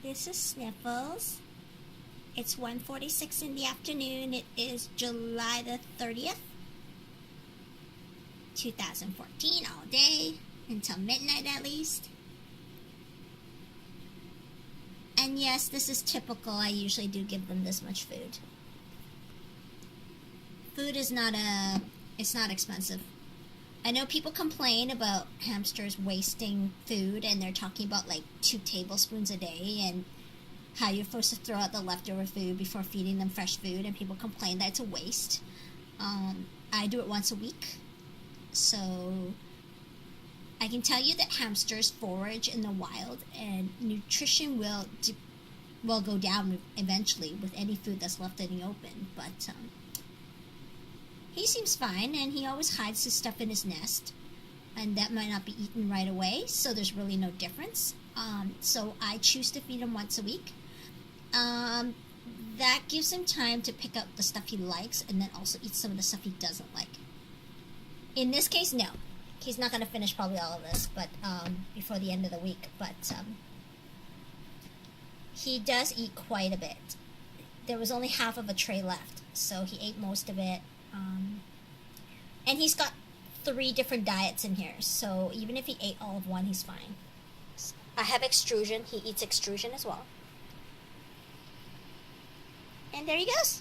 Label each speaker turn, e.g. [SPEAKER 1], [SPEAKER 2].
[SPEAKER 1] This is Sniffles. It's 1:46 in the afternoon. It is July the 30th, 2014, all day, until midnight at least. And yes, this is typical. I usually do give them this much food. Food is it's not expensive. I know people complain about hamsters wasting food, and they're talking about like 2 tablespoons a day and how you're supposed to throw out the leftover food before feeding them fresh food, and people complain that it's a waste. I do it once a week, so I can tell you that hamsters forage in the wild, and nutrition will go down eventually with any food that's left in the open. But he seems fine, and he always hides his stuff in his nest, and that might not be eaten right away, so there's really no difference. So I choose to feed him once a week. That gives him time to pick out the stuff he likes, and then also eat some of the stuff he doesn't like. In this case, no. He's not going to finish probably all of this, but before the end of the week. But he does eat quite a bit. There was only half of a tray left, so he ate most of it. And he's got 3 different diets in here, so even if he ate all of one, he's fine. I have extrusion. He eats extrusion as well. And there he goes.